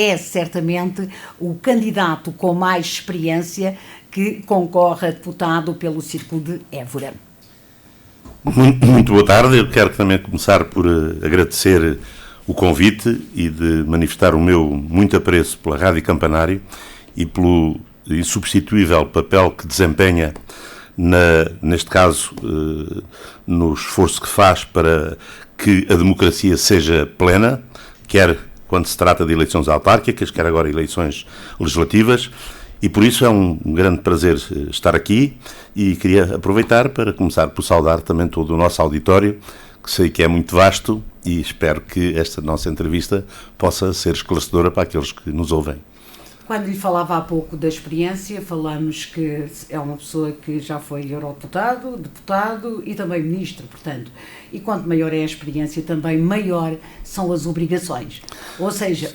é certamente o candidato com mais experiência que concorre a deputado pelo Círculo de Évora. Muito boa tarde. Eu quero também começar por agradecer o convite e de manifestar o meu muito apreço pela Rádio Campanário e pelo insubstituível papel que desempenha, neste caso, no esforço que faz para que a democracia seja plena, quer quando se trata de eleições autárquicas, quer agora eleições legislativas, e por isso é um grande prazer estar aqui e queria aproveitar para começar por saudar também todo o nosso auditório, que sei que é muito vasto, e espero que esta nossa entrevista possa ser esclarecedora para aqueles que nos ouvem. Quando lhe falava há pouco da experiência, falamos que é uma pessoa que já foi eurodeputado, deputado e também ministro, portanto. E quanto maior é a experiência, também maior são as obrigações. Ou seja,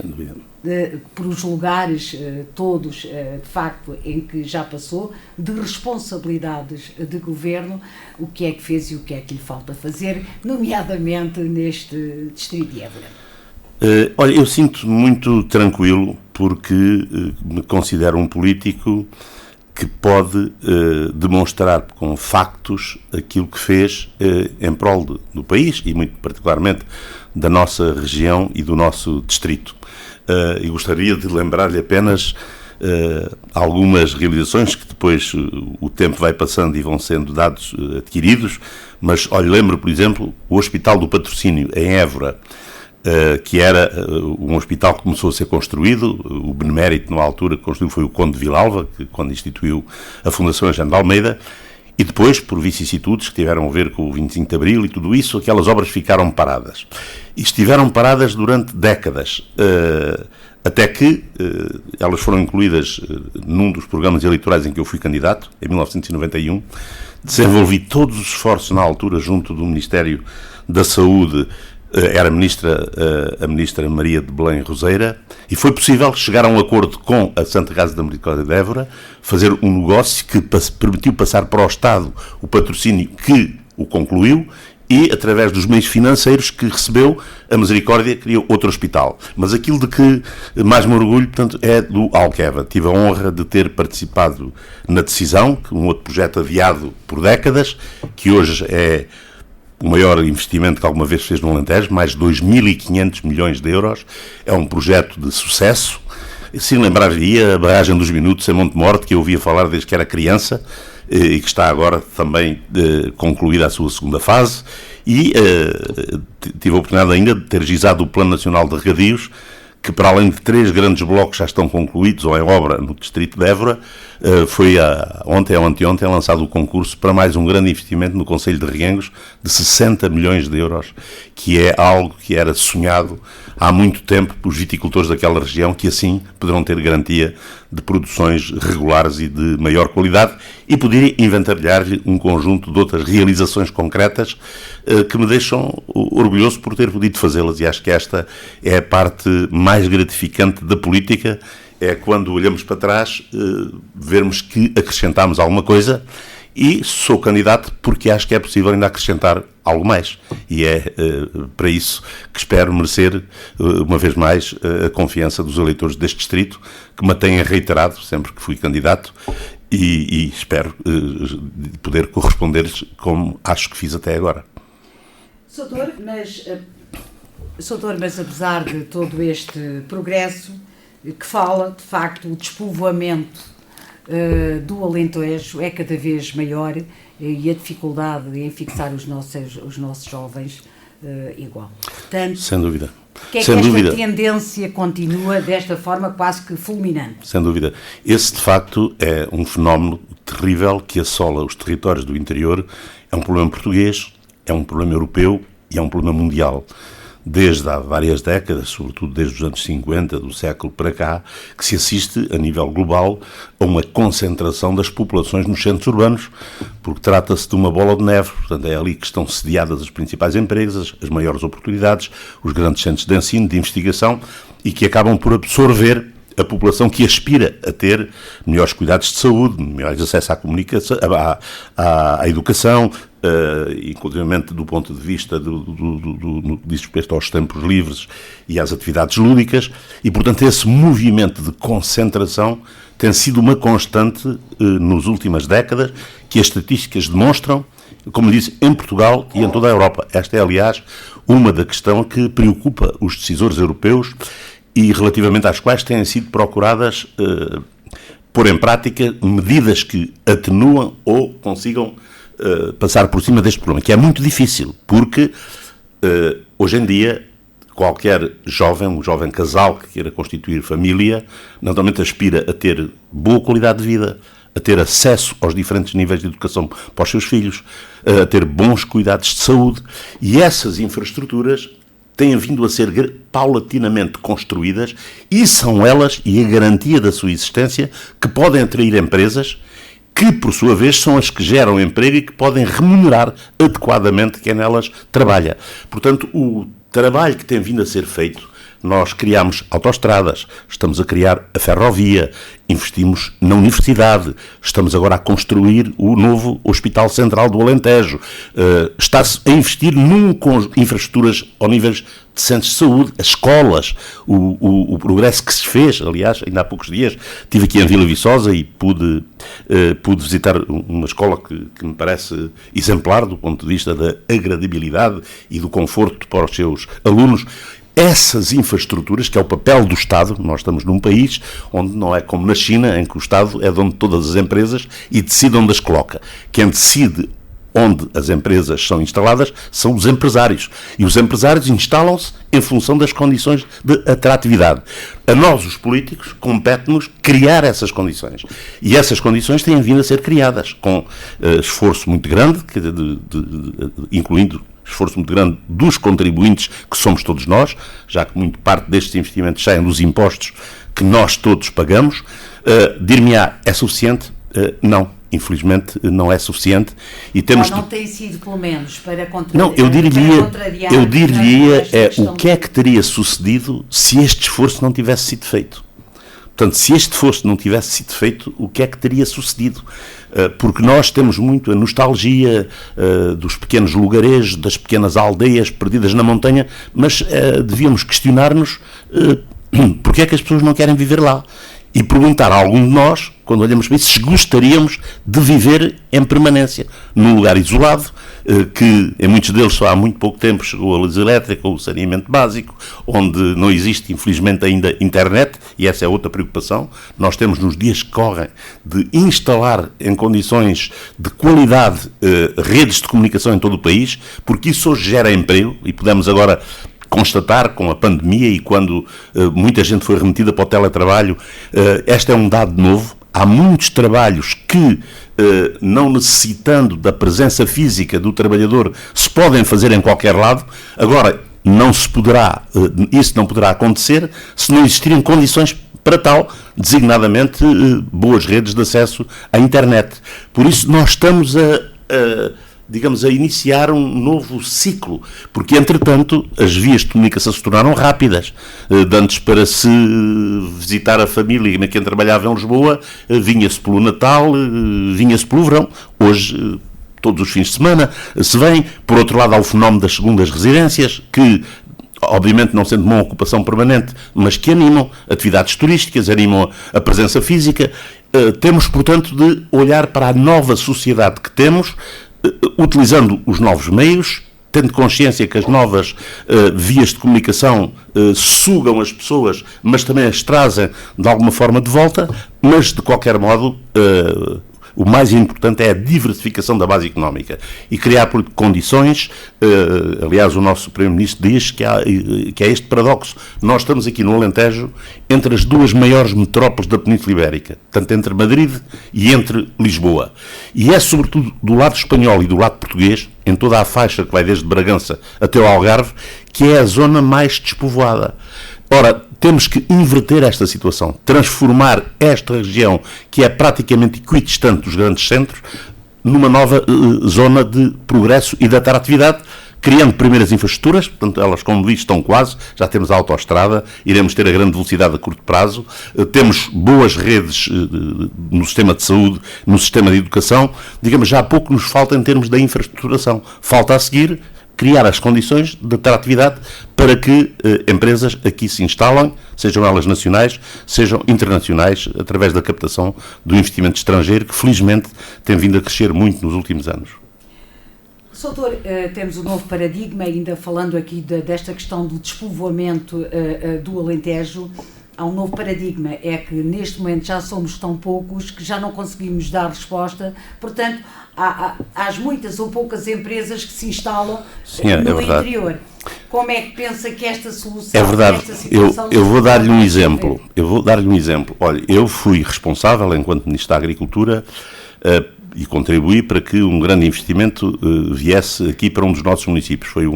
por os lugares todos, de facto, em que já passou, de responsabilidades de governo, o que é que fez e o que é que lhe falta fazer, nomeadamente neste distrito de Évora. Olha, eu sinto muito tranquilo porque me considero um político que pode demonstrar com factos aquilo que fez em prol do país e muito particularmente da nossa região e do nosso distrito. E gostaria de lembrar-lhe apenas algumas realizações que depois o tempo vai passando e vão sendo dados adquiridos, mas olha, lembro, por exemplo, o Hospital do Patrocínio em Évora, que era um hospital que começou a ser construído. O benemérito, na altura, que construiu foi o Conde de Vilalva, que quando instituiu a Fundação Eugênio de Almeida, e depois, por vicissitudes que tiveram a ver com o 25 de Abril e tudo isso, aquelas obras ficaram paradas. E estiveram paradas durante décadas, até que elas foram incluídas num dos programas eleitorais em que eu fui candidato, em 1991, desenvolvi todos os esforços na altura junto do Ministério da Saúde. Era a ministra Maria de Belém Roseira, e foi possível chegar a um acordo com a Santa Casa da Misericórdia de Évora, fazer um negócio que permitiu passar para o Estado o patrocínio que o concluiu e, através dos meios financeiros que recebeu, a Misericórdia criou outro hospital. Mas aquilo de que mais me orgulho, portanto, é do Alqueva. Tive a honra de ter participado na decisão, um outro projeto adiado por décadas, que hoje é o maior investimento que alguma vez fez no Alentejo, mais de 2.500 milhões de euros. É um projeto de sucesso. Se lembrar-lhe a barragem dos Minutos em Montemorte, que eu ouvia falar desde que era criança, e que está agora também concluída a sua segunda fase. E tive a oportunidade ainda de ter gizado o Plano Nacional de Regadios, que para além de 3 grandes blocos já estão concluídos ou em obra no distrito de Évora, foi ontem ou anteontem lançado o concurso para mais um grande investimento no Concelho de Reguengos de 60 milhões de euros, que é algo que era sonhado há muito tempo pelos viticultores daquela região, que assim poderão ter garantia de produções regulares e de maior qualidade, e poderia inventariar-lhe um conjunto de outras realizações concretas que me deixam orgulhoso por ter podido fazê-las, e acho que esta é a parte mais gratificante da política, é quando olhamos para trás, vermos que acrescentámos alguma coisa, e sou candidato porque acho que é possível ainda acrescentar algo mais. E é para isso que espero merecer, uma vez mais, a confiança dos eleitores deste distrito, que me têm reiterado sempre que fui candidato, e espero poder corresponder-lhes como acho que fiz até agora. Soutor, mas apesar de todo este progresso que fala, de facto, o despovoamento do Alentejo é cada vez maior e a dificuldade em fixar os nossos jovens igual. Portanto, sem dúvida. Que é que esta tendência continua desta forma quase que fulminante? Sem dúvida. Esse, de facto, é um fenómeno terrível que assola os territórios do interior. É um problema português, é um problema europeu e é um problema mundial. Desde há várias décadas, sobretudo desde os anos 50 do século para cá, que se assiste a nível global a uma concentração das populações nos centros urbanos, porque trata-se de uma bola de neve. Portanto, é ali que estão sediadas as principais empresas, as maiores oportunidades, os grandes centros de ensino, de investigação, e que acabam por absorver a população que aspira a ter melhores cuidados de saúde, melhores acesso à comunicação, à educação, inclusivamente do ponto de vista no que diz respeito aos tempos livres e às atividades lúdicas, e, portanto, esse movimento de concentração tem sido uma constante nas últimas décadas, que as estatísticas demonstram, como disse, em Portugal e em toda a Europa. Esta é, aliás, uma da questão que preocupa os decisores europeus e relativamente às quais têm sido procuradas pôr em prática medidas que atenuam ou consigam passar por cima deste problema, que é muito difícil, porque hoje em dia qualquer jovem, um jovem casal que queira constituir família, naturalmente aspira a ter boa qualidade de vida, a ter acesso aos diferentes níveis de educação para os seus filhos, a ter bons cuidados de saúde, e essas infraestruturas têm vindo a ser paulatinamente construídas e são elas, e a garantia da sua existência, que podem atrair empresas que, por sua vez, são as que geram emprego e que podem remunerar adequadamente quem nelas trabalha. Portanto, o trabalho que tem vindo a ser feito, nós criámos autoestradas, estamos a criar a ferrovia, investimos na universidade, estamos agora a construir o novo Hospital Central do Alentejo, está-se a investir com infraestruturas ao nível de centros de saúde, as escolas, o progresso que se fez. Aliás, ainda há poucos dias estive aqui em Vila Viçosa e pude visitar uma escola que me parece exemplar do ponto de vista da agradabilidade e do conforto para os seus alunos. Essas infraestruturas, que é o papel do Estado, nós estamos num país onde não é como na China, em que o Estado é dono de todas as empresas e decide onde as coloca. Quem decide onde as empresas são instaladas são os empresários. E os empresários instalam-se em função das condições de atratividade. A nós, os políticos, compete-nos criar essas condições. E essas condições têm vindo a ser criadas com esforço muito grande, incluindo esforço muito grande dos contribuintes, que somos todos nós, já que muito parte destes investimentos saem dos impostos que nós todos pagamos. Dir-me-á, é suficiente? Não, infelizmente não é suficiente. E temos não tem sido, pelo menos, para contrariar. Não, eu diria o que é que teria sucedido se este esforço não tivesse sido feito. Portanto, se este esforço não tivesse sido feito, o que é que teria sucedido? Porque nós temos muito a nostalgia dos pequenos lugarejos, das pequenas aldeias perdidas na montanha, mas devíamos questionar-nos porque é que as pessoas não querem viver lá. E perguntar a algum de nós, quando olhamos para isso, se gostaríamos de viver em permanência, num lugar isolado, que em muitos deles só há muito pouco tempo chegou a luz elétrica, o saneamento básico, onde não existe, infelizmente, ainda internet, e essa é outra preocupação. Nós temos, nos dias que correm, de instalar em condições de qualidade redes de comunicação em todo o país, porque isso hoje gera emprego, e podemos agora constatar com a pandemia e quando muita gente foi remetida para o teletrabalho, este é um dado novo. Há muitos trabalhos que, não necessitando da presença física do trabalhador, se podem fazer em qualquer lado. Agora, isso não poderá acontecer se não existirem condições para tal, designadamente boas redes de acesso à internet. Por isso, nós estamos a iniciar um novo ciclo, porque, entretanto, as vias de comunicação se tornaram rápidas. De antes, para se visitar a família, quem trabalhava em Lisboa, vinha-se pelo Natal, vinha-se pelo verão. Hoje, todos os fins de semana, se vem. Por outro lado, há o fenómeno das segundas residências, que, obviamente, não sendo uma ocupação permanente, mas que animam atividades turísticas, animam a presença física. Temos, portanto, de olhar para a nova sociedade que temos, utilizando os novos meios, tendo consciência que as novas vias de comunicação sugam as pessoas, mas também as trazem de alguma forma de volta, mas de qualquer modo o mais importante é a diversificação da base económica e criar condições. Aliás, o nosso Primeiro-Ministro diz que é este paradoxo. Nós estamos aqui no Alentejo entre as duas maiores metrópoles da Península Ibérica, tanto entre Madrid e entre Lisboa. E é sobretudo do lado espanhol e do lado português, em toda a faixa que vai desde Bragança até o Algarve, que é a zona mais despovoada. Ora, temos que inverter esta situação, transformar esta região, que é praticamente equidistante dos grandes centros, numa nova zona de progresso e de atratividade, criando primeiras infraestruturas, portanto, elas, como disse, estão quase, já temos a autoestrada, iremos ter a grande velocidade a curto prazo, temos boas redes no sistema de saúde, no sistema de educação, digamos, já há pouco nos falta em termos da infraestruturação. Falta a seguir criar as condições de atratividade para que empresas aqui se instalem, sejam elas nacionais, sejam internacionais, através da captação do investimento estrangeiro, que felizmente tem vindo a crescer muito nos últimos anos. Doutor, temos um novo paradigma, ainda falando aqui desta questão do despovoamento do Alentejo. Há um novo paradigma, é que neste momento já somos tão poucos que já não conseguimos dar resposta, portanto, há as muitas ou poucas empresas que se instalam no interior. Como é que pensa que esta solução... É verdade, eu vou dar-lhe um exemplo. Olha, eu fui responsável, enquanto Ministro da Agricultura, e contribuí para que um grande investimento viesse aqui para um dos nossos municípios. Foi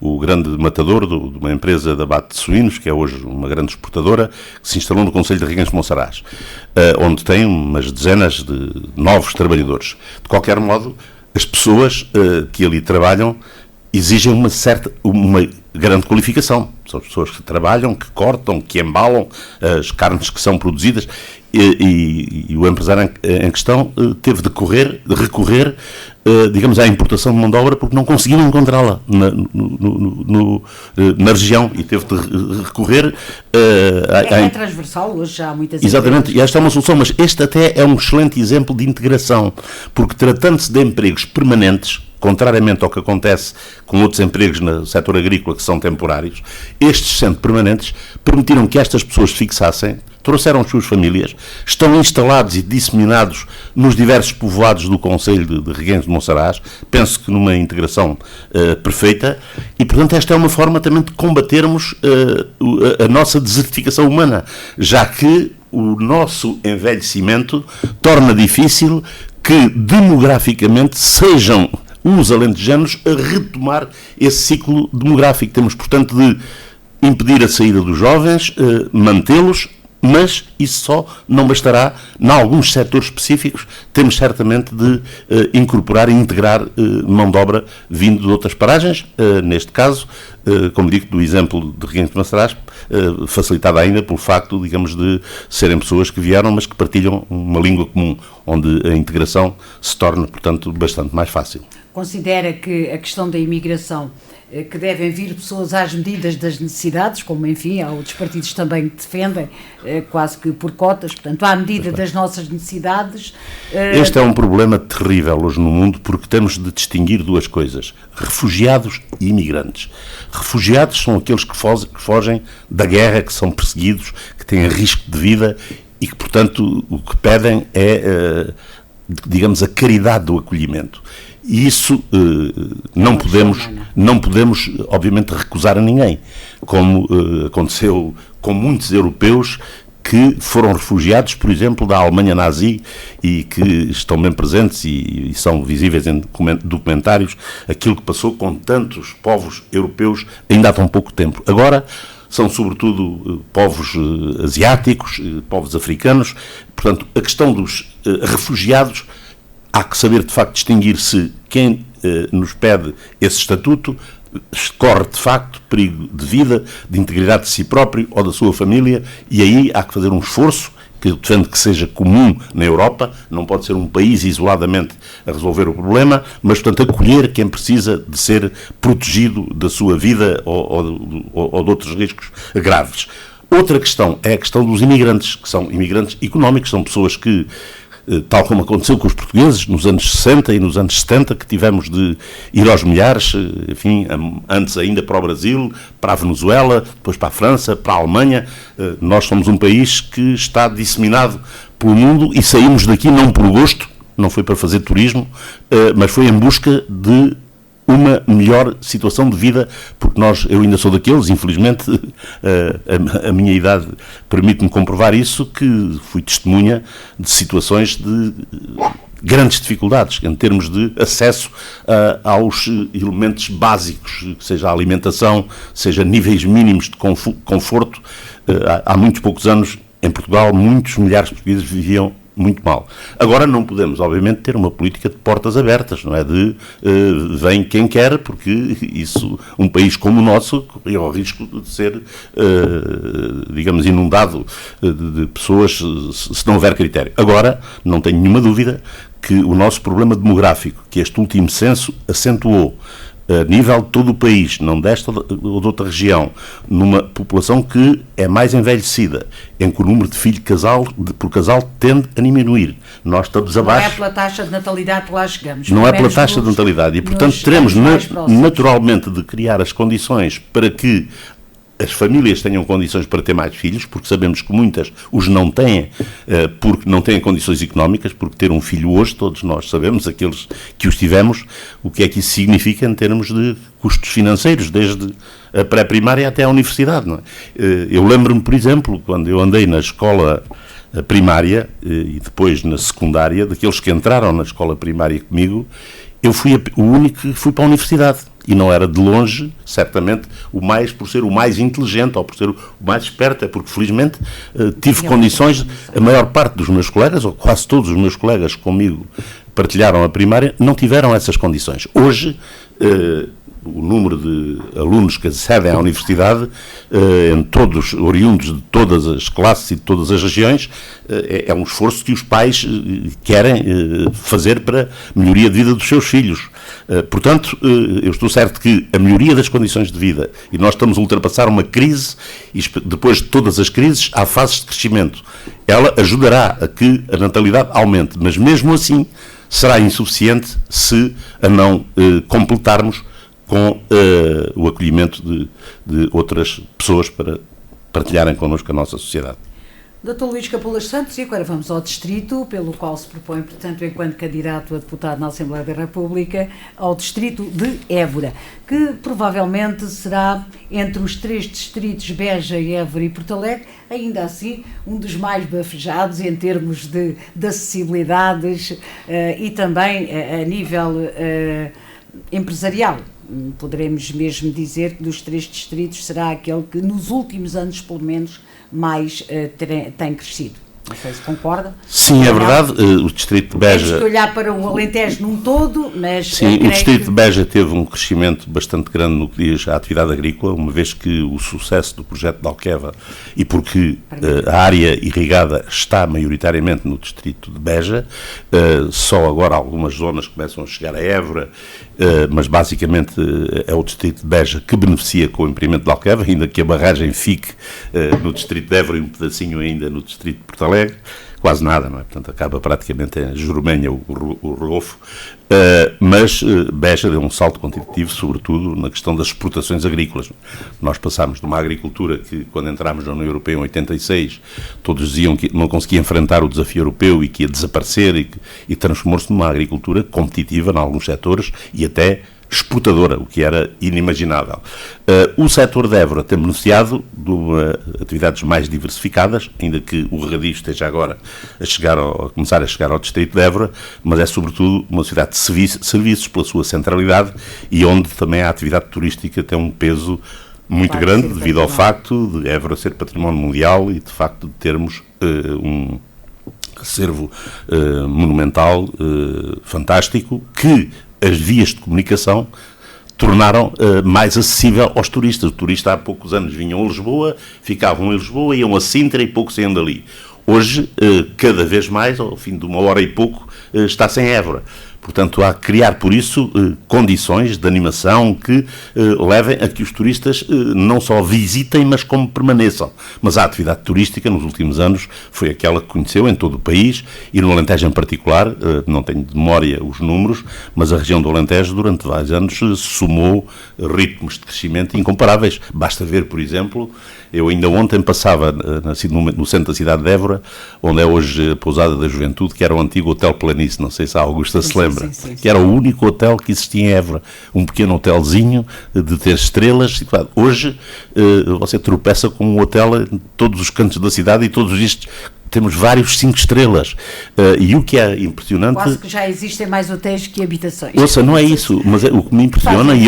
o grande matador de uma empresa de abate de suínos, que é hoje uma grande exportadora, que se instalou no Concelho de Reguengos de Monsaraz, onde tem umas dezenas de novos trabalhadores. De qualquer modo, as pessoas que ali trabalham exigem uma grande qualificação. São as pessoas que trabalham, que cortam, que embalam as carnes que são produzidas, e o empresário em questão teve de recorrer, digamos, à importação de mão de obra porque não conseguiam encontrá-la na região, e teve de recorrer é transversal, hoje já há muitas Exatamente, empresas. E esta é uma solução, mas este até é um excelente exemplo de integração, porque tratando-se de empregos permanentes, contrariamente ao que acontece com outros empregos no setor agrícola que são temporários, estes, sendo permanentes, permitiram que estas pessoas se fixassem, trouxeram as suas famílias, estão instalados e disseminados nos diversos povoados do Concelho de Reguengos de Monsaraz, penso que numa integração perfeita, e portanto esta é uma forma também de combatermos a nossa desertificação humana, já que o nosso envelhecimento torna difícil que demograficamente sejam os alentejanos a retomar esse ciclo demográfico. Temos, portanto, de impedir a saída dos jovens, mantê-los, mas isso só não bastará. Em alguns setores específicos, temos certamente de incorporar e integrar mão de obra vindo de outras paragens, neste caso, como digo, do exemplo de Reguengos de Monsaraz, facilitada ainda pelo facto, digamos, de serem pessoas que vieram, mas que partilham uma língua comum, onde a integração se torna, portanto, bastante mais fácil. Considera que a questão da imigração, que devem vir pessoas às medidas das necessidades, como, enfim, há outros partidos também que defendem, quase que por cotas, portanto, à medida das nossas necessidades... Este é um problema terrível hoje no mundo, porque temos de distinguir duas coisas: refugiados e imigrantes. Refugiados são aqueles que fogem da guerra, que são perseguidos, que têm risco de vida e que, portanto, o que pedem é, digamos, a caridade do acolhimento. E isso não podemos, obviamente, recusar a ninguém, como aconteceu com muitos europeus que foram refugiados, por exemplo, da Alemanha nazi, e que estão bem presentes e são visíveis em documentários, aquilo que passou com tantos povos europeus ainda há tão pouco tempo. Agora são sobretudo povos asiáticos, povos africanos. Portanto, a questão dos refugiados, há que saber, de facto, distinguir se quem nos pede esse estatuto corre, de facto, perigo de vida, de integridade de si próprio ou da sua família, e aí há que fazer um esforço, que eu defendo que seja comum na Europa, não pode ser um país isoladamente a resolver o problema, mas, portanto, acolher quem precisa de ser protegido da sua vida ou de outros riscos graves. Outra questão é a questão dos imigrantes, que são imigrantes económicos, são pessoas que, tal como aconteceu com os portugueses nos anos 60 e nos anos 70, que tivemos de ir aos milhares, enfim, antes ainda para o Brasil, para a Venezuela, depois para a França, para a Alemanha. Nós somos um país que está disseminado pelo mundo e saímos daqui não por gosto, não foi para fazer turismo, mas foi em busca de uma melhor situação de vida, porque eu ainda sou daqueles, infelizmente, a minha idade permite-me comprovar isso, que fui testemunha de situações de grandes dificuldades em termos de acesso aos elementos básicos, seja a alimentação, seja níveis mínimos de conforto. Há muitos poucos anos, em Portugal, muitos milhares de portugueses viviam muito mal. Agora não podemos, obviamente, ter uma política de portas abertas, não é de vem quem quer, porque isso, um país como o nosso, corre ao risco de ser, digamos, inundado de pessoas se não houver critério. Agora, não tenho nenhuma dúvida que o nosso problema demográfico, que este último censo acentuou, a nível de todo o país, não desta ou de outra região, numa população que é mais envelhecida, em que o número de filhos por casal tende a diminuir. Nós estamos abaixo. Não é pela taxa de natalidade que lá chegamos. Não é pela taxa de natalidade. E, portanto, teremos naturalmente de criar as condições para que as famílias tenham condições para ter mais filhos, porque sabemos que muitas os não têm, porque não têm condições económicas, porque ter um filho hoje, todos nós sabemos, aqueles que os tivemos, o que é que isso significa em termos de custos financeiros, desde a pré-primária até à universidade. Não é? Eu lembro-me, por exemplo, quando eu andei na escola primária e depois na secundária, daqueles que entraram na escola primária comigo, eu fui o único que fui para a universidade. E não era de longe, certamente, por ser o mais inteligente ou por ser o mais esperto, é porque, felizmente, tive condições. A maior parte dos meus colegas, ou quase todos os meus colegas comigo partilharam a primária, não tiveram essas condições. Hoje, o número de alunos que acedem à universidade, oriundos de todas as classes e de todas as regiões, é um esforço que os pais querem fazer para a melhoria de vida dos seus filhos. Portanto, eu estou certo que a melhoria das condições de vida, e nós estamos a ultrapassar uma crise, e depois de todas as crises, há fases de crescimento. Ela ajudará a que a natalidade aumente, mas mesmo assim será insuficiente se a não completarmos com o acolhimento de outras pessoas para partilharem connosco a nossa sociedade. Dr. Luís Capulas Santos, e agora vamos ao distrito, pelo qual se propõe, portanto, enquanto candidato a deputado na Assembleia da República, ao distrito de Évora, que provavelmente será, entre os 3 distritos, Beja, Évora e Porto Alegre, ainda assim, um dos mais bafejados em termos de acessibilidades e também a nível empresarial. Poderemos mesmo dizer que dos 3 distritos será aquele que nos últimos anos, pelo menos, mais tem crescido. Não sei se concorda. Sim, é verdade. O distrito de Beja... Temos que olhar para o Alentejo num todo, mas... Sim, o distrito de Beja teve um crescimento bastante grande no que diz à atividade agrícola, uma vez que o sucesso do projeto de Alqueva, e porque a área irrigada está maioritariamente no distrito de Beja, só agora algumas zonas começam a chegar a Évora, mas basicamente é o distrito de Beja que beneficia com o empreendimento de Alqueva, ainda que a barragem fique no distrito de Évora e um pedacinho ainda no distrito de Porto Alegre, quase nada, não é? Portanto, acaba praticamente em Jurumenha o Rolfo, mas Beja deu um salto competitivo, sobretudo na questão das exportações agrícolas. Nós passámos de uma agricultura que, quando entramos na União Europeia em 86, todos diziam que não conseguia enfrentar o desafio europeu e que ia desaparecer, e transformou-se numa agricultura competitiva em alguns setores e até exportadora, o que era inimaginável. O setor de Évora tem beneficiado de atividades mais diversificadas, ainda que o regadio esteja agora a começar a chegar ao distrito de Évora, mas é sobretudo uma cidade de serviços pela sua centralidade e onde também a atividade turística tem um peso muito grande devido ao facto de Évora ser património mundial e de facto de termos um acervo monumental fantástico que as vias de comunicação tornaram mais acessível aos turistas. Os turistas há poucos anos vinham a Lisboa, ficavam em Lisboa, iam a Sintra e pouco saiam dali. Hoje, cada vez mais, ao fim de 1 hora e pouco, está-se em Évora. Portanto, há que criar, por isso, condições de animação que levem a que os turistas não só visitem, mas como permaneçam. Mas a atividade turística, nos últimos anos, foi aquela que conheceu em todo o país, e no Alentejo em particular, não tenho de memória os números, mas a região do Alentejo, durante vários anos, somou ritmos de crescimento incomparáveis. Basta ver, por exemplo, eu ainda ontem passava no centro da cidade de Évora, onde é hoje a Pousada da Juventude, que era o antigo Hotel Planície, não sei se a Augusta se lembra. Sim. Que era o único hotel que existia em Évora, um pequeno hotelzinho de ter estrelas. Hoje você tropeça com um hotel em todos os cantos da cidade e todos estes temos vários 5 estrelas. E o que é impressionante... Quase que já existem mais hotéis que habitações. Ouça, não é isso, mas o que me impressiona, e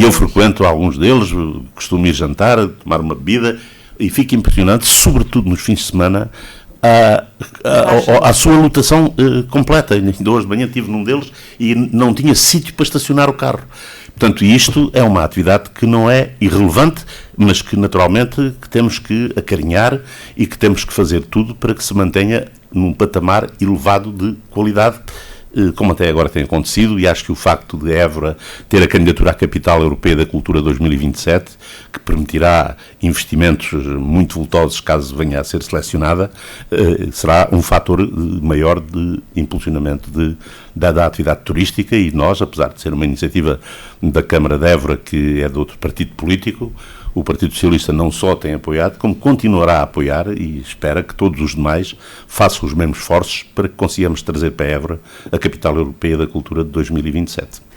eu frequento alguns deles, costumo ir jantar, tomar uma bebida, e fico impressionante, sobretudo nos fins de semana, à sua lotação completa. Ainda hoje de manhã estive num deles e não tinha sítio para estacionar o carro. Portanto, isto é uma atividade que não é irrelevante, mas que naturalmente que temos que acarinhar e que temos que fazer tudo para que se mantenha num patamar elevado de qualidade, como até agora tem acontecido, e acho que o facto de Évora ter a candidatura à Capital Europeia da Cultura 2027, que permitirá investimentos muito vultosos caso venha a ser selecionada, será um fator maior de impulsionamento da atividade turística, e nós, apesar de ser uma iniciativa da Câmara de Évora, que é de outro partido político, o Partido Socialista não só tem apoiado, como continuará a apoiar e espera que todos os demais façam os mesmos esforços para que consigamos trazer para Évora a Capital Europeia da Cultura de 2027.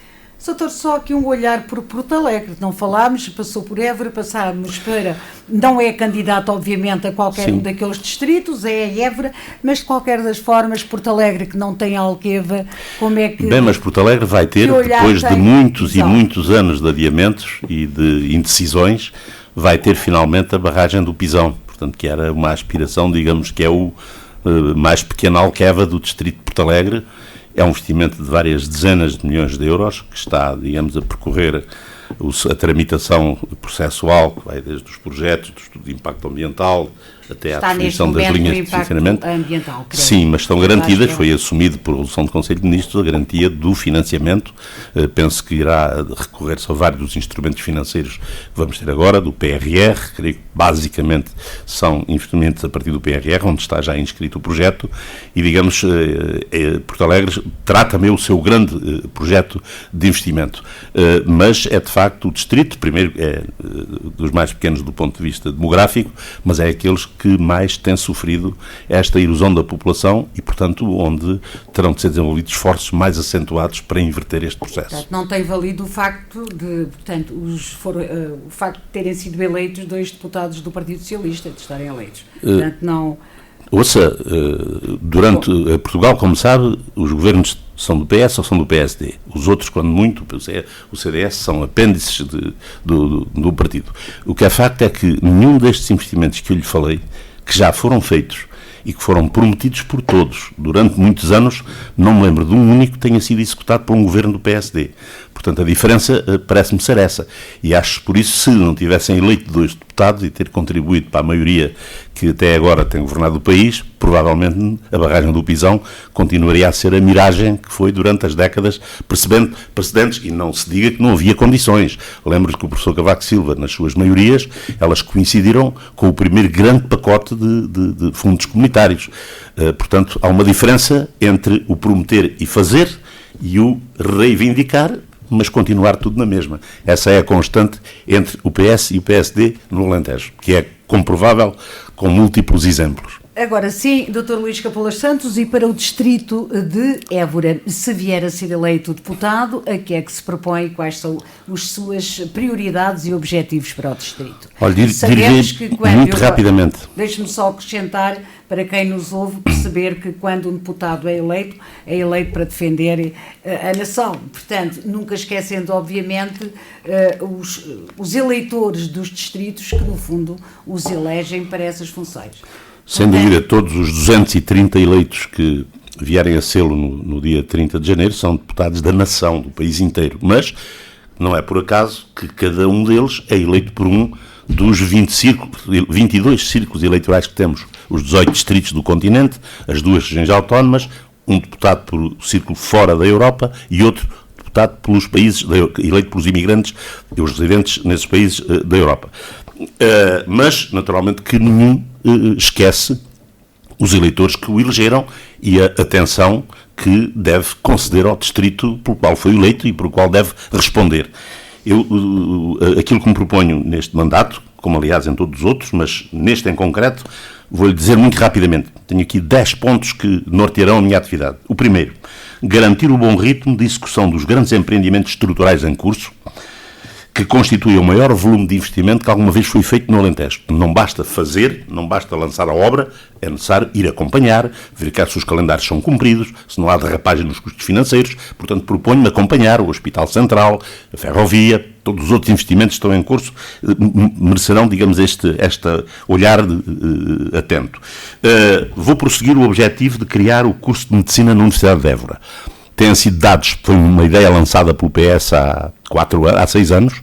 Doutor, só aqui um olhar por Porto Alegre. Não falámos, passou por Évora, passámos para... Não é candidato, obviamente, a qualquer um daqueles distritos, é a Évora, mas de qualquer das formas, Porto Alegre, que não tem Alqueva, como é que... Bem, mas Porto Alegre vai ter, depois de muitos e muitos anos de adiamentos e de indecisões, vai ter finalmente a barragem do Pisão, portanto, que era uma aspiração, digamos, que é o mais pequeno Alqueva do distrito de Porto Alegre. É um investimento de várias dezenas de milhões de euros, que está, digamos, a percorrer a tramitação processual, que vai desde os projetos, do estudo de impacto ambiental, até à definição das linhas de funcionamento. Sim, mas estão garantidas, foi assumido por resolução do Conselho de Ministros, a garantia do financiamento. Penso que irá recorrer-se a vários dos instrumentos financeiros que vamos ter agora, do PRR, creio que basicamente são investimentos a partir do PRR, onde está já inscrito o projeto, e digamos, Porto Alegre terá também o seu grande projeto de investimento. Mas é de facto o distrito, primeiro é dos mais pequenos do ponto de vista demográfico, mas é aqueles que mais têm sofrido esta erosão da população e, portanto, onde terão de ser desenvolvidos esforços mais acentuados para inverter este processo. Portanto, não tem valido o facto de, portanto, o facto de terem sido eleitos 2 deputados do Partido Socialista, de estarem eleitos. Portanto, não... Ouça, durante Portugal, como sabe, os governos são do PS ou são do PSD. Os outros, quando muito, o CDS, são apêndices do partido. O que é facto é que nenhum destes investimentos que eu lhe falei, que já foram feitos e que foram prometidos por todos durante muitos anos, não me lembro de um único que tenha sido executado por um governo do PSD. Portanto, a diferença parece-me ser essa. E acho, por isso, se não tivessem eleito 2 deputados e ter contribuído para a maioria que até agora tem governado o país, provavelmente a barragem do Pisão continuaria a ser a miragem que foi durante as décadas precedentes, e não se diga que não havia condições. Lembro-me que o professor Cavaco Silva, nas suas maiorias, elas coincidiram com o primeiro grande pacote de fundos comunitários. Portanto, há uma diferença entre o prometer e fazer e o reivindicar, mas continuar tudo na mesma. Essa é a constante entre o PS e o PSD no Alentejo, que é comprovável com múltiplos exemplos. Agora sim, Dr. Luís Capolas Santos, e para o distrito de Évora, se vier a ser eleito deputado, a que é que se propõe, quais são as suas prioridades e objetivos para o distrito? Olha, dirigi muito rapidamente. Deixe-me só acrescentar, para quem nos ouve, perceber que quando um deputado é eleito para defender a nação. Portanto, nunca esquecendo, obviamente, os eleitores dos distritos que, no fundo, os elegem para essas funções. Sem dúvida, todos os 230 eleitos que vierem a sê-lo no dia 30 de janeiro são deputados da nação, do país inteiro. Mas não é por acaso que cada um deles é eleito por um dos 22 círculos eleitorais que temos. Os 18 distritos do continente, as 2 regiões autónomas, um deputado por círculo fora da Europa e outro deputado pelos países, eleito pelos imigrantes e os residentes nesses países da Europa. Mas, naturalmente, que nenhum esquece os eleitores que o elegeram e a atenção que deve conceder ao distrito pelo qual foi eleito e pelo qual deve responder. Aquilo que me proponho neste mandato, como aliás em todos os outros, mas neste em concreto, vou-lhe dizer muito rapidamente. Tenho aqui 10 pontos que nortearão a minha atividade. O primeiro, garantir o bom ritmo de execução dos grandes empreendimentos estruturais em curso, que constitui o maior volume de investimento que alguma vez foi feito no Alentejo. Não basta fazer, não basta lançar a obra, é necessário ir acompanhar, verificar se os calendários são cumpridos, se não há derrapagem nos custos financeiros. Portanto, proponho-me acompanhar o Hospital Central, a ferrovia, todos os outros investimentos que estão em curso merecerão, digamos, este olhar atento. Vou prosseguir o objetivo de criar o curso de Medicina na Universidade de Évora. Têm sido dados, foi uma ideia lançada pelo PS há 6 anos.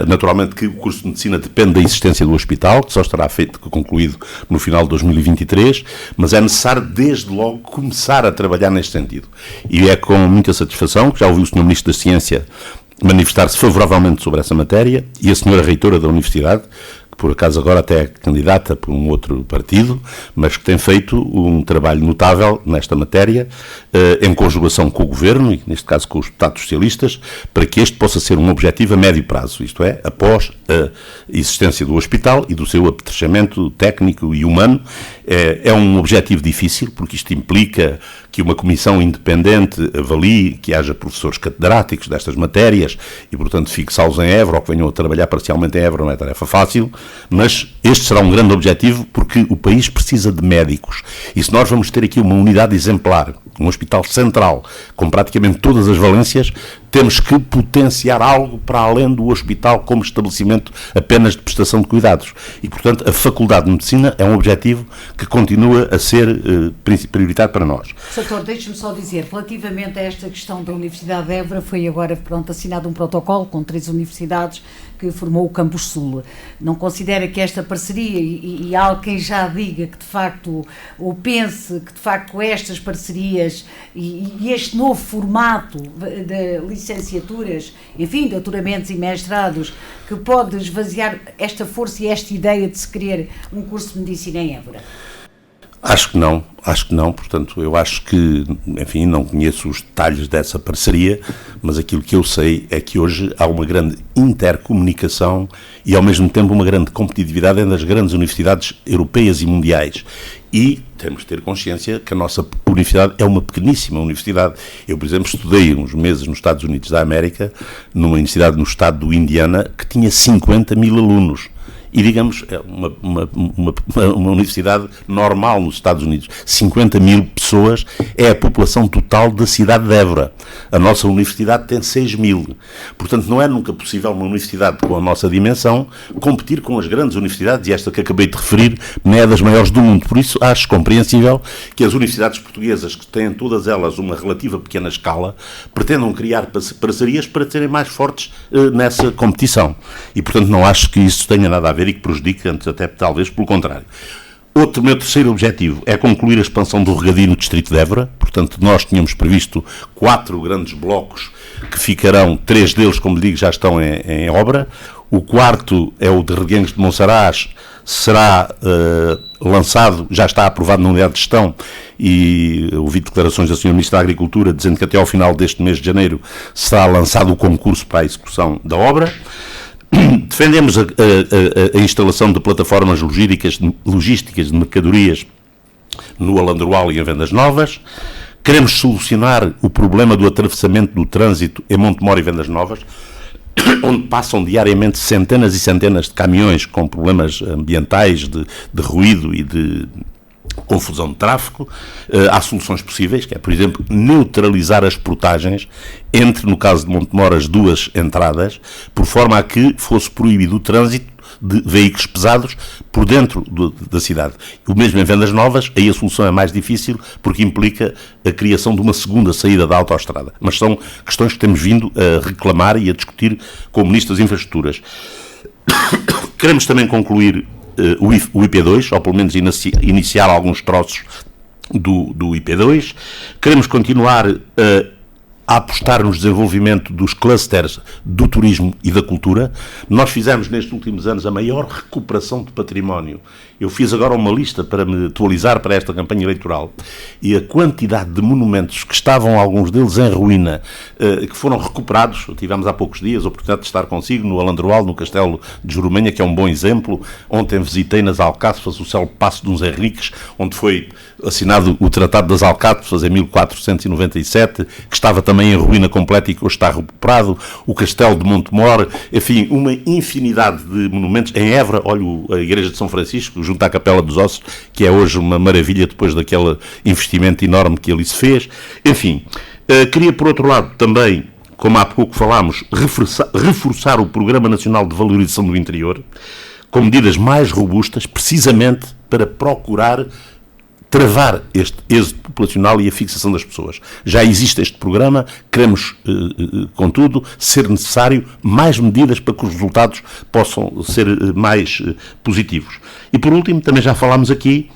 Naturalmente que o curso de Medicina depende da existência do hospital, que só estará concluído no final de 2023, mas é necessário desde logo começar a trabalhar neste sentido. E é com muita satisfação que já ouvi o Sr. Ministro da Ciência manifestar-se favoravelmente sobre essa matéria e a Sra. Reitora da Universidade, que por acaso agora até é candidata por um outro partido, mas que tem feito um trabalho notável nesta matéria, em conjugação com o Governo, e neste caso com os deputados socialistas, para que este possa ser um objetivo a médio prazo, isto é, após a existência do hospital e do seu apetrechamento técnico e humano. É um objetivo difícil, porque isto implica que uma comissão independente avalie que haja professores catedráticos destas matérias e, portanto, fixá-los em Évora ou que venham a trabalhar parcialmente em Évora. Não é tarefa fácil, mas este será um grande objetivo porque o país precisa de médicos. E se nós vamos ter aqui uma unidade exemplar, um hospital central, com praticamente todas as valências, temos que potenciar algo para além do hospital como estabelecimento apenas de prestação de cuidados. E, portanto, a Faculdade de Medicina é um objetivo que continua a ser prioritário para nós. Doutor, deixe-me só dizer, relativamente a esta questão da Universidade de Évora, foi agora assinado um protocolo com 3 universidades que formou o Campus Sul. Não considera que esta parceria, e há quem já diga que de facto, ou pense que de facto estas parcerias e este novo formato de licenciaturas, enfim, doutoramentos e mestrados, que pode esvaziar esta força e esta ideia de se querer um curso de medicina em Évora? Acho que não, portanto, eu acho que, enfim, não conheço os detalhes dessa parceria, mas aquilo que eu sei é que hoje há uma grande intercomunicação e, ao mesmo tempo, uma grande competitividade entre as grandes universidades europeias e mundiais. E temos de ter consciência que a nossa universidade é uma pequeníssima universidade. Eu, por exemplo, estudei uns meses nos Estados Unidos da América, numa universidade no estado do Indiana, que tinha 50 mil alunos. E, digamos, é uma universidade normal nos Estados Unidos. 50 mil pessoas é a população total da cidade de Évora. A nossa universidade tem 6 mil. Portanto, não é nunca possível uma universidade com a nossa dimensão competir com as grandes universidades, e esta que acabei de referir não é das maiores do mundo. Por isso, acho compreensível que as universidades portuguesas, que têm todas elas uma relativa pequena escala, pretendam criar parcerias para serem mais fortes nessa competição. E, portanto, não acho que isso tenha nada a ver e que prejudique, antes até talvez pelo contrário. Meu terceiro objetivo é concluir a expansão do regadio no distrito de Évora. Portanto, nós tínhamos previsto 4 grandes blocos que ficarão, 3 deles, como lhe digo, já estão em obra. O quarto é o de Reguengos de Monsaraz, será lançado, já está aprovado na unidade de gestão, e ouvi declarações da Sra. Ministra da Agricultura dizendo que até ao final deste mês de janeiro será lançado o concurso para a execução da obra. Defendemos a instalação de plataformas logísticas de mercadorias no Alandroal e em Vendas Novas. Queremos solucionar o problema do atravessamento do trânsito em Montemor e Vendas Novas, onde passam diariamente centenas e centenas de caminhões com problemas ambientais, de ruído e de confusão de tráfego. Há soluções possíveis, que é, por exemplo, neutralizar as portagens entre, no caso de Montemor, as 2 entradas, por forma a que fosse proibido o trânsito de veículos pesados por dentro da cidade. O mesmo em Vendas Novas, aí a solução é mais difícil, porque implica a criação de uma segunda saída da autoestrada. Mas são questões que temos vindo a reclamar e a discutir com o Ministro das Infraestruturas. Queremos também concluir o IP2, ou pelo menos iniciar alguns troços do IP2. Queremos continuar a apostar no desenvolvimento dos clusters do turismo e da cultura. Nós fizemos nestes últimos anos a maior recuperação de património. Eu fiz agora uma lista para me atualizar para esta campanha eleitoral, e a quantidade de monumentos que estavam, alguns deles em ruína, que foram recuperados. Tivemos há poucos dias a oportunidade de estar consigo no Alandroal, no Castelo de Jurumenha, que é um bom exemplo. Ontem visitei nas Alcáçovas o célebre Paço de uns Henriques, onde foi assinado o Tratado das Alcáçovas em 1497, que estava também em ruína completa e que hoje está recuperado. O Castelo de Montemor, enfim, uma infinidade de monumentos. Em Évora, olha a Igreja de São Francisco, junto à Capela dos Ossos, que é hoje uma maravilha depois daquele investimento enorme que ali se fez. Enfim, queria, por outro lado, também como há pouco falámos, reforçar o Programa Nacional de Valorização do Interior, com medidas mais robustas, precisamente para procurar travar este êxodo populacional e a fixação das pessoas. Já existe este programa, queremos, contudo, ser necessário mais medidas para que os resultados possam ser mais positivos. E, por último, também já falámos aqui,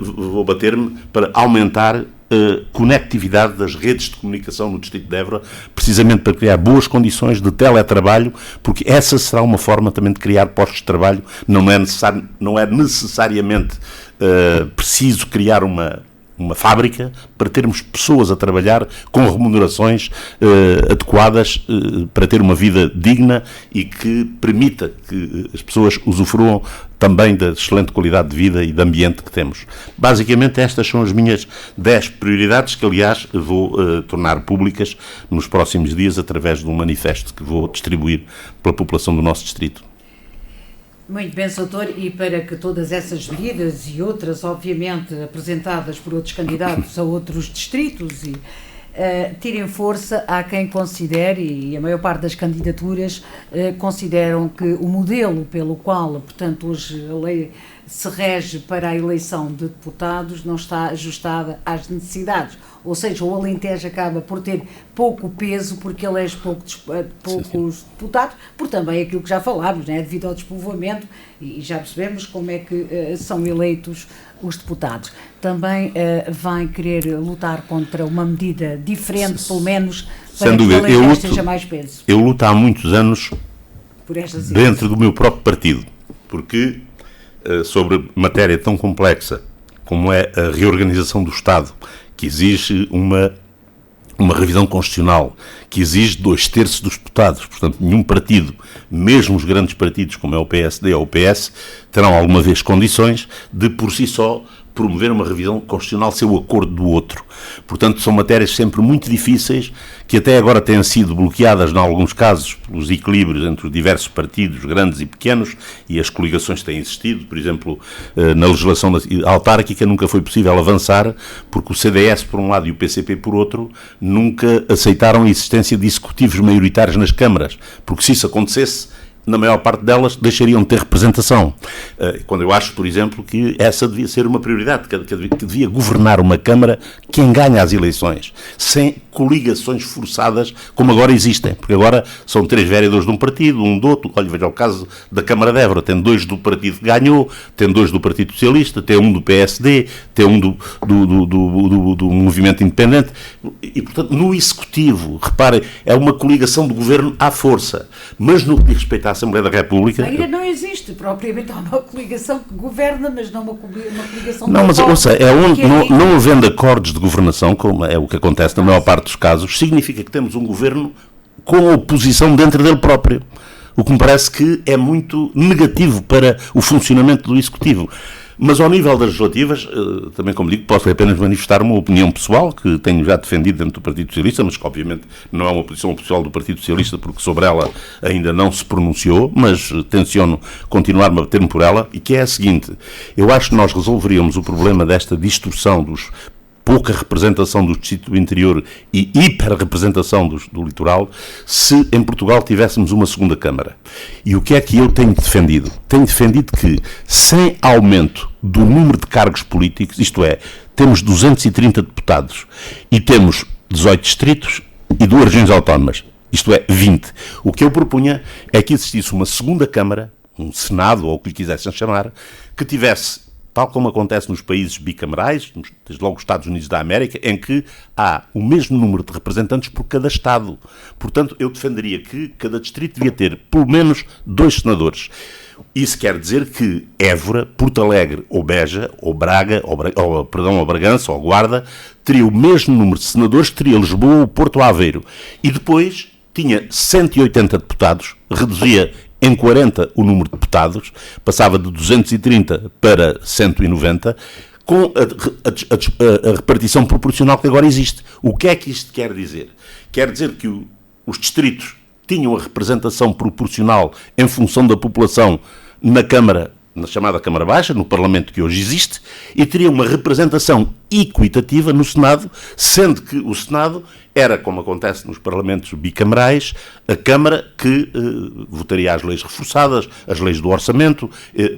vou bater-me, para aumentar a conectividade das redes de comunicação no Distrito de Évora, precisamente para criar boas condições de teletrabalho, porque essa será uma forma também de criar postos de trabalho. Não é necessariamente preciso criar uma fábrica para termos pessoas a trabalhar com remunerações adequadas para ter uma vida digna e que permita que as pessoas usufruam também da excelente qualidade de vida e de ambiente que temos. Basicamente, estas são as minhas 10 prioridades, que, aliás, vou tornar públicas nos próximos dias através de um manifesto que vou distribuir pela população do nosso distrito. Muito bem, Soutor, e para que todas essas medidas e outras, obviamente, apresentadas por outros candidatos a outros distritos tirem força, há quem considere, e a maior parte das candidaturas consideram que o modelo pelo qual, portanto, hoje a lei se rege para a eleição de deputados não está ajustada às necessidades. Ou seja, o Alentejo acaba por ter pouco peso porque elege poucos deputados, por também aquilo que já falámos, né, devido ao despovoamento, e já percebemos como é que são eleitos os deputados. Também vai querer lutar contra uma medida diferente, pelo menos, para que o Alentejo seja mais peso. Eu luto há muitos anos dentro do meu próprio partido, porque sobre matéria tão complexa como é a reorganização do Estado, que exige uma revisão constitucional, que exige 2/3 dos deputados, portanto, nenhum partido, mesmo os grandes partidos como é o PSD ou o PS, terão alguma vez condições de, por si só, promover uma revisão constitucional sem o acordo do outro. Portanto, são matérias sempre muito difíceis, que até agora têm sido bloqueadas, em alguns casos, pelos equilíbrios entre os diversos partidos, grandes e pequenos, e as coligações têm existido. Por exemplo, na legislação autárquica nunca foi possível avançar, porque o CDS, por um lado, e o PCP, por outro, nunca aceitaram a existência de executivos maioritários nas câmaras, porque se isso acontecesse, na maior parte delas deixariam de ter representação. Quando eu acho, por exemplo, que essa devia ser uma prioridade, que devia governar uma Câmara quem ganha as eleições, sem coligações forçadas como agora existem, porque agora são 3 vereadores de um partido, um do outro. Olha, veja o caso da Câmara de Évora, tem 2 do partido que ganhou, tem 2 do Partido Socialista, tem 1 do PSD, tem 1 do Movimento Independente, e portanto no Executivo, reparem, é uma coligação de governo à força, mas no que diz respeito à Assembleia da República... Ainda não existe, propriamente, há uma coligação que governa, mas não uma coligação... Não, mas ouça, não havendo acordos de governação, como é o que acontece na maior parte dos casos, significa que temos um governo com oposição dentro dele próprio, o que me parece que é muito negativo para o funcionamento do Executivo. Mas ao nível das legislativas, também como digo, posso apenas manifestar uma opinião pessoal que tenho já defendido dentro do Partido Socialista, mas que obviamente não é uma posição pessoal do Partido Socialista, porque sobre ela ainda não se pronunciou, mas tenciono continuar a bater-me por ela, e que é a seguinte: eu acho que nós resolveríamos o problema desta distorção dos pouca representação do distrito do interior e hiperrepresentação do litoral, se em Portugal tivéssemos uma segunda Câmara. E o que é que eu tenho defendido? Tenho defendido que, sem aumento do número de cargos políticos, isto é, temos 230 deputados e temos 18 distritos e 2 regiões autónomas, isto é, 20. O que eu propunha é que existisse uma segunda Câmara, um Senado, ou o que lhe quisessem chamar, que tivesse, tal como acontece nos países bicamerais, desde logo os Estados Unidos da América, em que há o mesmo número de representantes por cada Estado. Portanto, eu defenderia que cada distrito devia ter pelo menos 2 senadores. Isso quer dizer que Évora, Porto Alegre, ou Beja, ou Braga, ou Bragança, ou Guarda, teria o mesmo número de senadores que teria Lisboa, ou Porto, ou Aveiro. E depois tinha 180 deputados, reduzia em 40 o número de deputados, passava de 230 para 190, com a repartição proporcional que agora existe. O que é que isto quer dizer? Quer dizer que os distritos tinham a representação proporcional em função da população na Câmara, na chamada Câmara Baixa, no Parlamento que hoje existe, e teriam uma representação equitativa no Senado, sendo que o Senado era, como acontece nos parlamentos bicamerais, a Câmara que votaria as leis reforçadas, as leis do orçamento.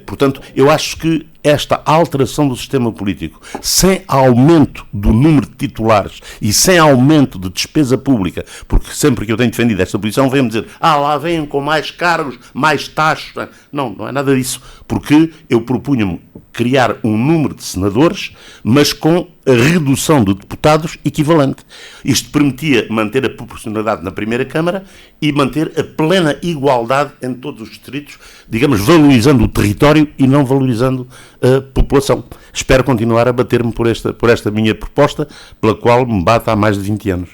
Portanto, eu acho que esta alteração do sistema político, sem aumento do número de titulares e sem aumento de despesa pública, porque sempre que eu tenho defendido esta posição, vêm-me dizer, lá vêm com mais cargos, mais taxas. Não, não é nada disso, porque eu propunha-me criar um número de senadores, mas com a redução de deputados equivalente. Isto permitia manter a proporcionalidade na primeira Câmara e manter a plena igualdade em todos os distritos, digamos, valorizando o território e não valorizando a população. Espero continuar a bater-me por esta minha proposta, pela qual me bato há mais de 20 anos.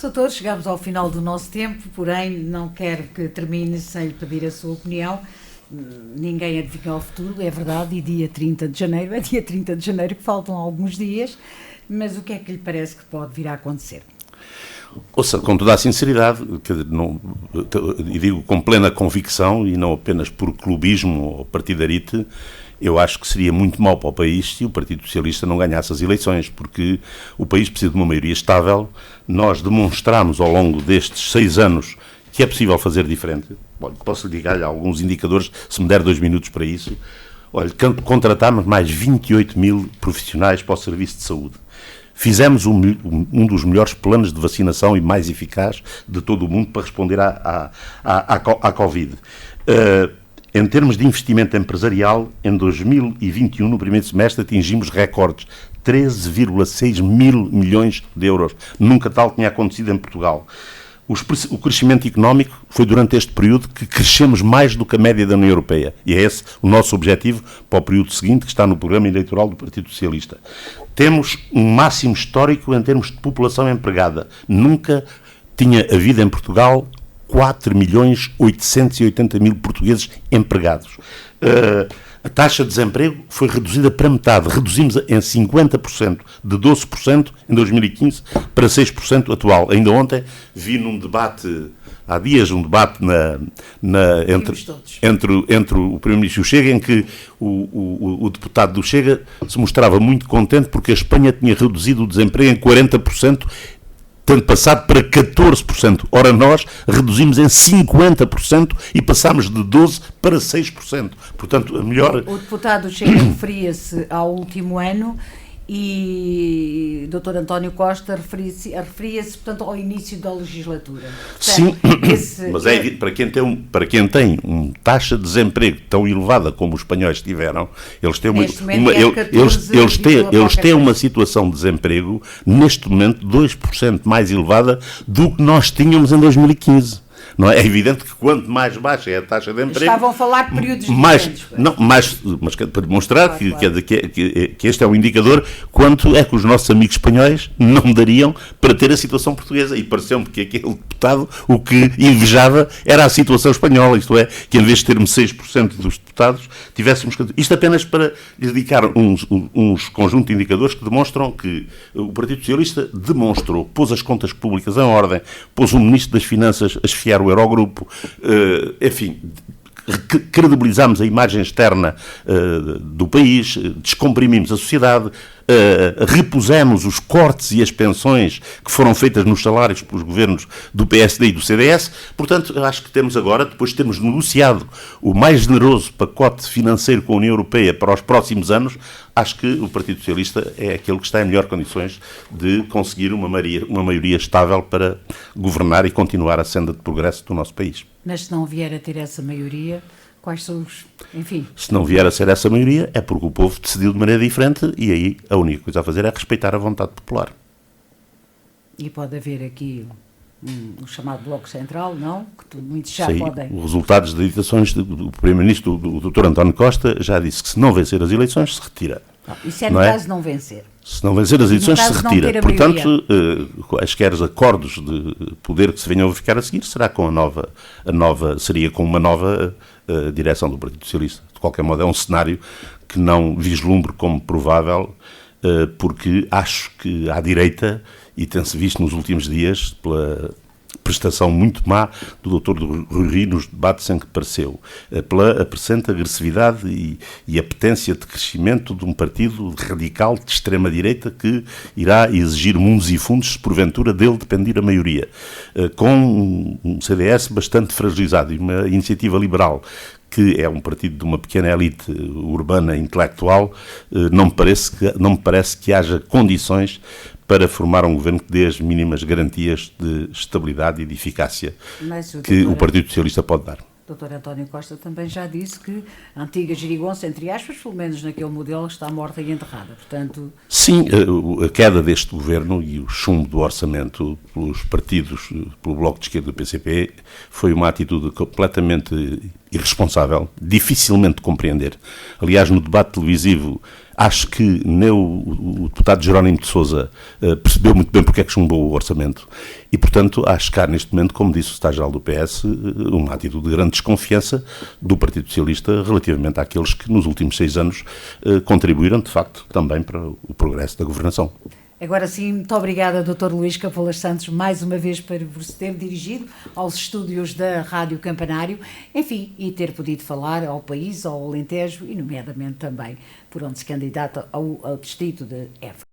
Doutor, chegamos ao final do nosso tempo, porém não quero que termine sem lhe pedir a sua opinião. Ninguém adivinha o futuro, é verdade, e dia 30 de janeiro, é dia 30 de janeiro que faltam alguns dias, mas o que é que lhe parece que pode vir a acontecer? Ouça, com toda a sinceridade, e digo com plena convicção, e não apenas por clubismo ou partidarite, eu acho que seria muito mau para o país se o Partido Socialista não ganhasse as eleições, porque o país precisa de uma maioria estável. Nós demonstramos ao longo destes 6 anos que é possível fazer diferente. Olha, posso lhe dar alguns indicadores, se me der 2 minutos para isso. Olha, contratámos mais 28 mil profissionais para o serviço de saúde. Fizemos um dos melhores planos de vacinação e mais eficaz de todo o mundo para responder à Covid. Em termos de investimento empresarial, em 2021, no primeiro semestre, atingimos recordes. 13,6 mil milhões de euros. Nunca tal tinha acontecido em Portugal. O crescimento económico foi durante este período que crescemos mais do que a média da União Europeia. E é esse o nosso objetivo para o período seguinte, que está no programa eleitoral do Partido Socialista. Temos um máximo histórico em termos de população empregada. Nunca tinha havido em Portugal 4.880.000 portugueses empregados. A taxa de desemprego foi reduzida para metade. Reduzimos em 50%, de 12% em 2015 para 6% atual. Ainda ontem vi num debate, há dias, um debate entre o Primeiro-Ministro e o Chega, em que o deputado do Chega se mostrava muito contente porque a Espanha tinha reduzido o desemprego em 40%, tendo passado para 14%. Ora, nós reduzimos em 50% e passámos de 12% para 6%. Portanto, a melhor... O deputado Chega referia-se ao último ano e o Dr. António Costa referia-se, portanto, ao início da legislatura. Sim, mas para quem tem uma taxa de desemprego tão elevada como os espanhóis tiveram, eles têm uma situação de desemprego, neste momento, 2% mais elevada do que nós tínhamos em 2015. Não é? É evidente que quanto mais baixa é a taxa de emprego... Estavam a falar de períodos diferentes. Mas para demonstrar que este é um indicador, quanto é que os nossos amigos espanhóis não dariam para ter a situação portuguesa. E pareceu-me que aquele deputado o que invejava era a situação espanhola, isto é, que em vez de termos 6% dos deputados, tivéssemos... Isto apenas para lhe dedicar uns conjunto de indicadores que demonstram que o Partido Socialista demonstrou, pôs as contas públicas em ordem, pôs o Ministro das Finanças a esfiar o Eurogrupo, enfim, credibilizámos a imagem externa do país, descomprimimos a sociedade, repusemos os cortes e as pensões que foram feitas nos salários pelos governos do PSD e do CDS. Portanto, eu acho que temos agora, depois de termos negociado o mais generoso pacote financeiro com a União Europeia para os próximos anos, acho que o Partido Socialista é aquele que está em melhores condições de conseguir uma maioria estável para governar e continuar a senda de progresso do nosso país. Mas se não vier a ter essa maioria, quais são os... Enfim... Se não vier a ser essa maioria, é porque o povo decidiu de maneira diferente e aí a única coisa a fazer é respeitar a vontade popular. E pode haver aqui o chamado Bloco Central, não? Que muitos já Sim, podem... Os resultados das eleições do Primeiro-Ministro, do Dr. António Costa, já disse que se não vencer as eleições, se retira. Isso é no caso de não vencer. Se não vencer as eleições, se retira. Portanto, quaisquer acordos de poder que se venham a ficar a seguir seria com uma nova direção do Partido Socialista. De qualquer modo, é um cenário que não vislumbro como provável, porque acho que à direita, e tem-se visto nos últimos dias, pela prestação muito má do Dr. Rui Rio nos debates em que apareceu, pela aparecente agressividade e apetência de crescimento de um partido radical de extrema-direita que irá exigir mundos e fundos se porventura dele depender a maioria, com um CDS bastante fragilizado e uma iniciativa liberal que é um partido de uma pequena elite urbana intelectual, não me parece que haja condições para formar um governo que dê as mínimas garantias de estabilidade e de eficácia que o Partido Socialista pode dar. O Dr. António Costa também já disse que a antiga geringonça, entre aspas, pelo menos naquele modelo, está morta e enterrada. Portanto... Sim, a queda deste governo e o chumbo do orçamento pelos partidos, pelo Bloco de Esquerda do PCP, foi uma atitude completamente irresponsável, dificilmente de compreender. Aliás, no debate televisivo, acho que nem o deputado Jerónimo de Sousa percebeu muito bem porque é que chumbou o orçamento e, portanto, acho que há neste momento, como disse o secretário-geral do PS, uma atitude de grande desconfiança do Partido Socialista relativamente àqueles que nos últimos 6 anos contribuíram, de facto, também para o progresso da governação. Agora sim, muito obrigada, Dr. Luís Capolas Santos, mais uma vez por se ter dirigido aos estúdios da Rádio Campanário, enfim, e ter podido falar ao país, ao Alentejo e, nomeadamente, também por onde se candidata ao distrito de Évora.